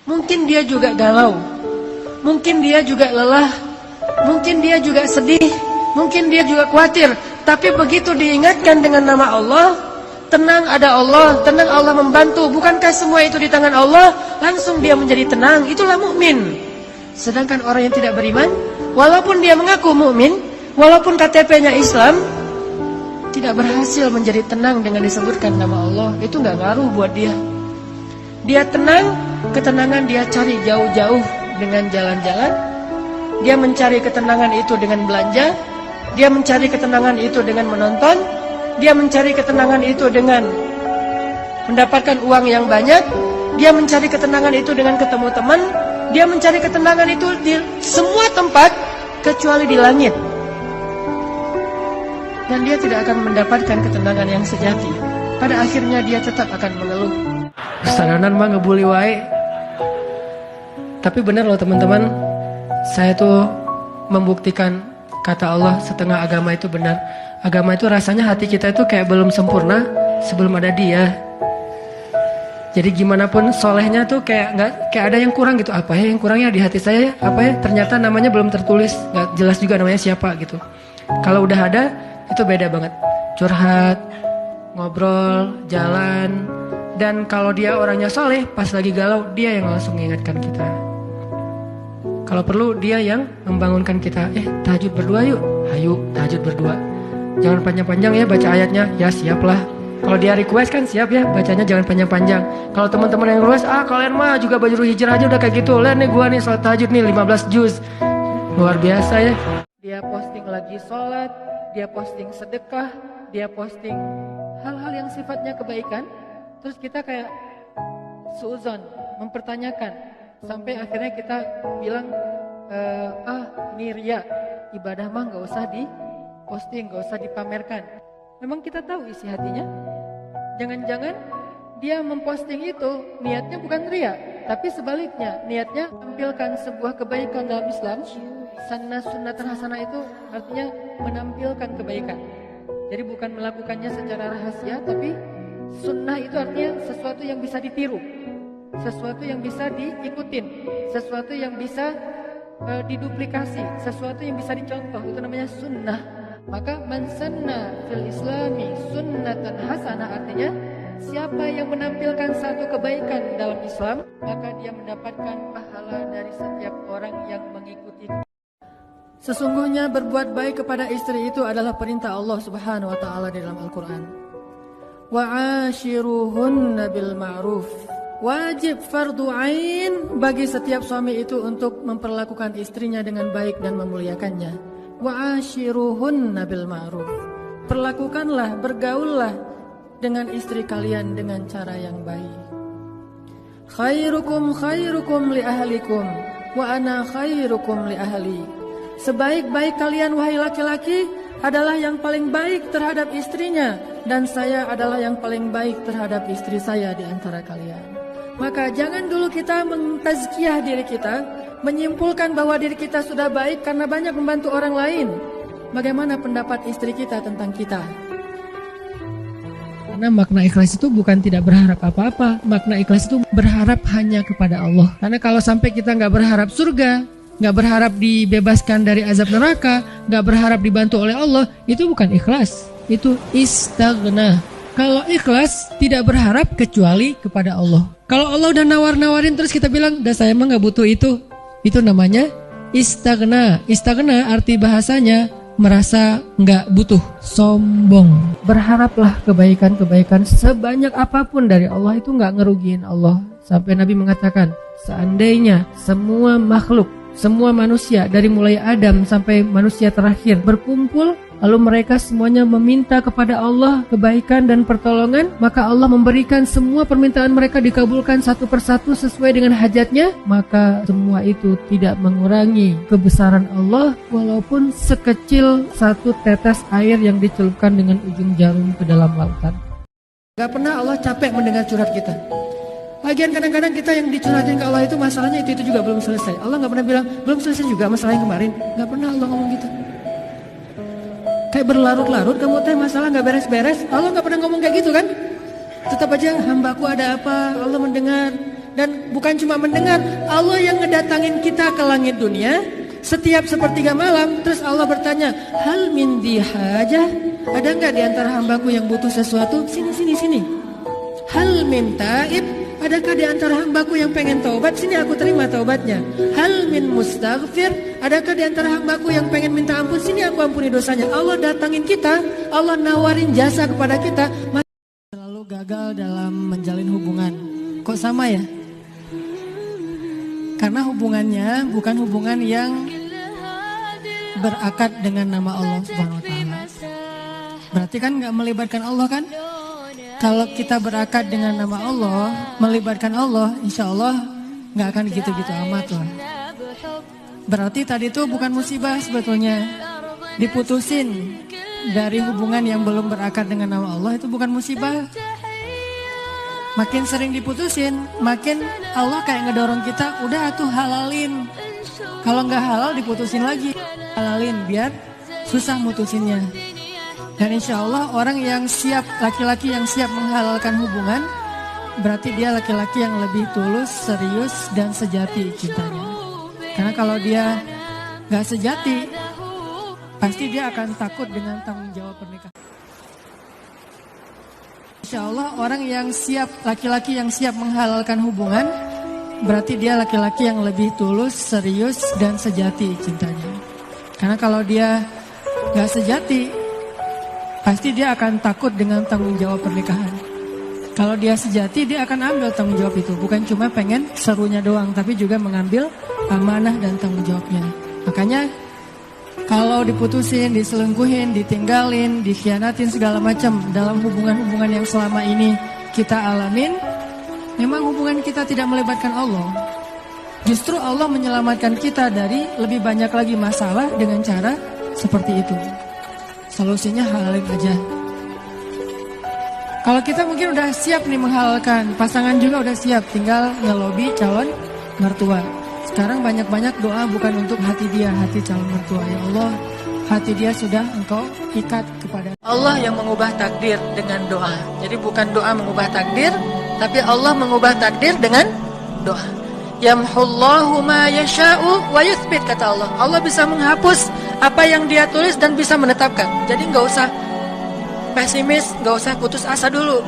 Mungkin dia juga galau, mungkin dia juga lelah, mungkin dia juga sedih, mungkin dia juga khawatir. Tapi begitu diingatkan dengan nama Allah, tenang, ada Allah, tenang, Allah membantu. Bukankah semua itu di tangan Allah? Langsung dia menjadi tenang. Itulah mukmin. Sedangkan orang yang tidak beriman, walaupun dia mengaku mukmin, walaupun KTP-nya Islam, tidak berhasil menjadi tenang dengan disebutkan nama Allah. Itu nggak ngaruh buat dia. Dia tenang, ketenangan dia cari jauh-jauh dengan jalan-jalan. Dia mencari ketenangan itu dengan belanja. Dia mencari ketenangan itu dengan menonton. Dia mencari ketenangan itu dengan mendapatkan uang yang banyak. Dia mencari ketenangan itu dengan ketemu teman. Dia mencari ketenangan itu di semua tempat kecuali di langit. Dan dia tidak akan mendapatkan ketenangan yang sejati. Pada akhirnya dia tetap akan mengeluh. Kesadaran mah ngebuli wae. Tapi benar loh teman-teman, saya tuh membuktikan kata Allah setengah agama itu benar. Agama itu rasanya hati kita itu kayak belum sempurna sebelum ada dia. Jadi gimana pun solehnya tuh kayak ada yang kurang gitu. Apa ya yang kurangnya di hati saya? Apa ya? Ternyata namanya belum tertulis, nggak jelas juga namanya siapa gitu. Kalau udah ada itu beda banget. Curhat, ngobrol, jalan. Dan kalau dia orangnya soleh, pas lagi galau, dia yang langsung mengingatkan kita. Kalau perlu, dia yang membangunkan kita. Tahajud berdua yuk. Ayo, tahajud berdua. Jangan panjang-panjang ya baca ayatnya. Ya siap lah. Kalau dia request kan siap ya, bacanya jangan panjang-panjang. Kalau teman-teman yang request, kalian mah juga baju hijrah aja udah kayak gitu. Lihat nih gua nih sholat tahajud nih 15 juz. Luar biasa ya. Dia posting lagi sholat, dia posting sedekah, dia posting hal-hal yang sifatnya kebaikan. Terus kita kayak suuzon, mempertanyakan. Sampai akhirnya kita bilang, ini ria. Ibadah mah gak usah diposting, gak usah dipamerkan. Memang kita tahu isi hatinya. Jangan-jangan dia memposting itu niatnya bukan ria, tapi sebaliknya niatnya menampilkan sebuah kebaikan dalam Islam. Sunnah hasanah itu artinya menampilkan kebaikan. Jadi bukan melakukannya secara rahasia, tapi sunnah itu artinya sesuatu yang bisa ditiru, sesuatu yang bisa diikutin, sesuatu yang bisa diduplikasi, sesuatu yang bisa dicontoh. Itu namanya sunnah. Maka man sanna fil islami sunnatan hasanah, artinya siapa yang menampilkan satu kebaikan dalam Islam, maka dia mendapatkan pahala dari setiap orang yang mengikuti. Sesungguhnya berbuat baik kepada istri itu adalah perintah Allah Subhanahu wa taala di dalam Al-Qur'an. Wa'ashiruhunna bil ma'ruf. Wajib fardu ain bagi setiap suami itu untuk memperlakukan istrinya dengan baik dan memuliakannya. Wa'ashiruhunna bil ma'ruf. Perlakukanlah, bergaullah dengan istri kalian dengan cara yang baik. Khairukum khairukum li ahlikum wa ana khairukum li ahli. Sebaik-baik kalian wahai laki-laki adalah yang paling baik terhadap istrinya, dan saya adalah yang paling baik terhadap istri saya di antara kalian. Maka jangan dulu kita mentazkiyah diri kita, menyimpulkan bahwa diri kita sudah baik karena banyak membantu orang lain. Bagaimana pendapat istri kita tentang kita? Karena makna ikhlas itu bukan tidak berharap apa-apa. Makna ikhlas itu berharap hanya kepada Allah. Karena kalau sampai kita nggak berharap surga, nggak berharap dibebaskan dari azab neraka, nggak berharap dibantu oleh Allah, itu bukan ikhlas. Itu istaghna. Kalau ikhlas tidak berharap kecuali kepada Allah. Kalau Allah udah nawar-nawarin terus kita bilang, "Dah saya emang nggak butuh itu." Itu namanya istaghna. Istaghna arti bahasanya merasa nggak butuh, sombong. Berharaplah kebaikan-kebaikan sebanyak apapun dari Allah, itu nggak ngerugiin Allah. Sampai Nabi mengatakan, seandainya semua makhluk, semua manusia dari mulai Adam sampai manusia terakhir berkumpul, lalu mereka semuanya meminta kepada Allah kebaikan dan pertolongan, maka Allah memberikan semua permintaan mereka dikabulkan satu persatu sesuai dengan hajatnya, maka semua itu tidak mengurangi kebesaran Allah walaupun sekecil satu tetes air yang dicelupkan dengan ujung jarum ke dalam lautan. Gak pernah Allah capek mendengar curhat kita. Lagian kadang-kadang kita yang dicurhatin ke Allah itu masalahnya itu juga belum selesai. Allah gak pernah bilang belum selesai juga masalah yang kemarin. Gak pernah Allah ngomong gitu. Kayak berlarut-larut kamu teh masalah gak beres-beres. Allah gak pernah ngomong kayak gitu kan. Tetap aja hambaku ada apa, Allah mendengar. Dan bukan cuma mendengar, Allah yang ngedatangin kita ke langit dunia setiap sepertiga malam. Terus Allah bertanya, hal min dihajah, ada nggak di antara hambaku yang butuh sesuatu? Sini. Hal min taib, adakah di antara hambaku yang pengen taubat? Sini aku terima taubatnya. Hal min mustaghfir, adakah di antara hambaku yang pengen minta ampun? Sini aku ampuni dosanya. Allah datangin kita, Allah nawarin jasa kepada kita. Selalu gagal dalam menjalin hubungan. Kok sama ya? Karena hubungannya bukan hubungan yang berakad dengan nama Allah Subhanahu wa taala. Berarti kan nggak melibatkan Allah kan? Kalau kita berakad dengan nama Allah, melibatkan Allah, insya Allah nggak akan gitu-gitu amat lah. Berarti tadi itu bukan musibah sebetulnya. Diputusin dari hubungan yang belum berakad dengan nama Allah itu bukan musibah. Makin sering diputusin, makin Allah kayak ngedorong kita, udah atuh halalin. Kalau nggak halal diputusin lagi, halalin biar susah mutusinnya. Dan insya Allah orang yang siap, laki-laki yang siap menghalalkan hubungan, berarti dia laki-laki yang lebih tulus, serius, dan sejati cintanya. Karena kalau dia nggak sejati, pasti dia akan takut dengan tanggung jawab pernikahan. Insya Allah orang yang siap, laki-laki yang siap menghalalkan hubungan, berarti dia laki-laki yang lebih tulus, serius, dan sejati cintanya. Karena kalau dia gak sejati, pasti dia akan takut dengan tanggung jawab pernikahan. Kalau dia sejati, dia akan ambil tanggung jawab itu. Bukan cuma pengen serunya doang, tapi juga mengambil amanah dan tanggung jawabnya. Makanya kalau diputusin, diselingkuhin, ditinggalin, dikhianatin segala macam dalam hubungan-hubungan yang selama ini kita alamin, memang hubungan kita tidak melibatkan Allah. Justru Allah menyelamatkan kita dari lebih banyak lagi masalah dengan cara seperti itu. Solusinya halalin aja. Kalau kita mungkin udah siap nih menghalalkan, pasangan juga udah siap, tinggal ngelobi calon mertua. Sekarang banyak-banyak doa bukan untuk hati dia, hati calon mertua. Ya Allah, hati dia sudah engkau ikat kepada Allah yang mengubah takdir dengan doa. Jadi bukan doa mengubah takdir, tapi Allah mengubah takdir dengan doa. Yamhullahu ma yasha'u wa yuthbit, kata Allah. Allah bisa menghapus apa yang dia tulis dan bisa menetapkan. Jadi nggak usah pesimis, nggak usah putus asa dulu.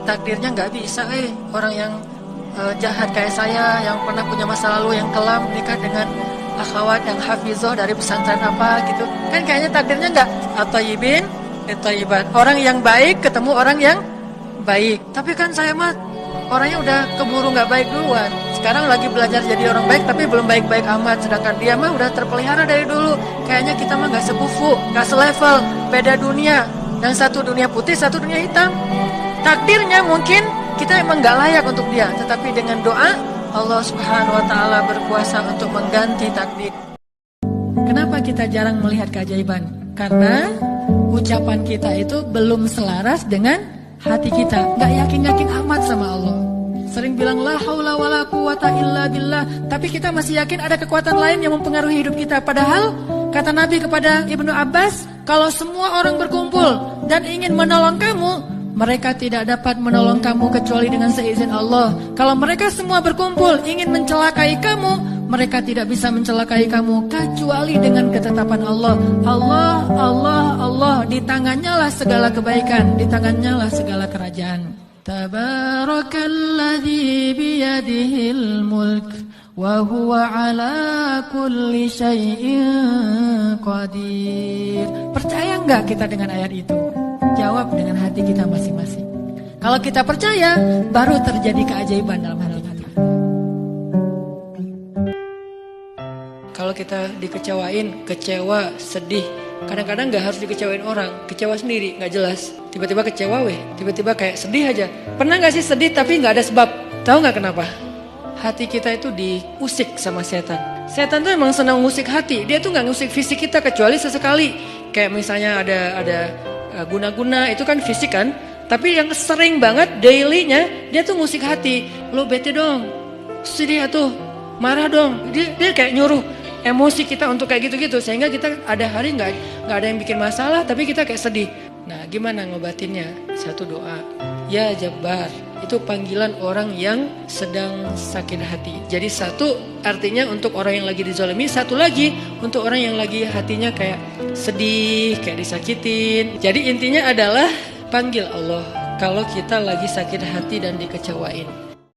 Takdirnya nggak bisa, orang yang jahat kayak saya, yang pernah punya masa lalu yang kelam, nikah dengan akhwat yang hafizoh dari pesantren apa gitu, kan kayaknya takdirnya nggak at-thayyibin at-thayyibat, orang yang baik ketemu orang yang baik. Tapi kan saya mah orangnya udah keburu nggak baik duluan. Sekarang lagi belajar jadi orang baik tapi belum baik-baik amat. Sedangkan dia mah udah terpelihara dari dulu. Kayaknya kita mah nggak sepupu, nggak selevel, beda dunia. Yang satu dunia putih, satu dunia hitam. Takdirnya mungkin kita emang gak layak untuk dia, tetapi dengan doa Allah Subhanahu wa taala berkuasa untuk mengganti takdir. Kenapa kita jarang melihat keajaiban? Karena ucapan kita itu belum selaras dengan hati kita. Gak yakin-yakin amat sama Allah. Sering bilang la haula wala quwata illa billah, tapi kita masih yakin ada kekuatan lain yang mempengaruhi hidup kita. Padahal kata Nabi kepada Ibnu Abbas, kalau semua orang berkumpul dan ingin menolong kamu, mereka tidak dapat menolong kamu kecuali dengan seizin Allah. Kalau mereka semua berkumpul ingin mencelakai kamu, mereka tidak bisa mencelakai kamu kecuali dengan ketetapan Allah. Allah, Allah, Allah, di tangannya lah segala kebaikan, di tangannya lah segala kerajaan. Tabarakalladzi biyadihil mulk wa huwa ala kulli syai'in qadir. Percaya enggak kita dengan ayat itu? Jawab dengan hati kita masing-masing. Kalau kita percaya, baru terjadi keajaiban dalam hidup kita. Kalau kita dikecewain, kecewa, sedih, kadang-kadang gak harus dikecewain orang, kecewa sendiri, gak jelas. Tiba-tiba kecewa tiba-tiba kayak sedih aja. Pernah gak sih sedih tapi gak ada sebab? Tahu gak kenapa? Hati kita itu diusik sama setan. Setan tuh emang senang ngusik hati. Dia tuh gak ngusik fisik kita kecuali sesekali. Kayak misalnya ada guna-guna, itu kan fisik kan. Tapi yang sering banget dailynya dia tuh ngusik hati. Lo bete dong, sedih tuh, marah dong. Dia kayak nyuruh emosi kita untuk kayak gitu-gitu. Sehingga kita ada hari gak ada yang bikin masalah, tapi kita kayak sedih. Nah gimana ngobatinnya? Satu doa, ya Jabbar, itu panggilan orang yang sedang sakit hati. Jadi satu artinya untuk orang yang lagi dizalimi, satu lagi untuk orang yang lagi hatinya kayak sedih, kayak disakitin. Jadi intinya adalah panggil Allah kalau kita lagi sakit hati dan dikecewain.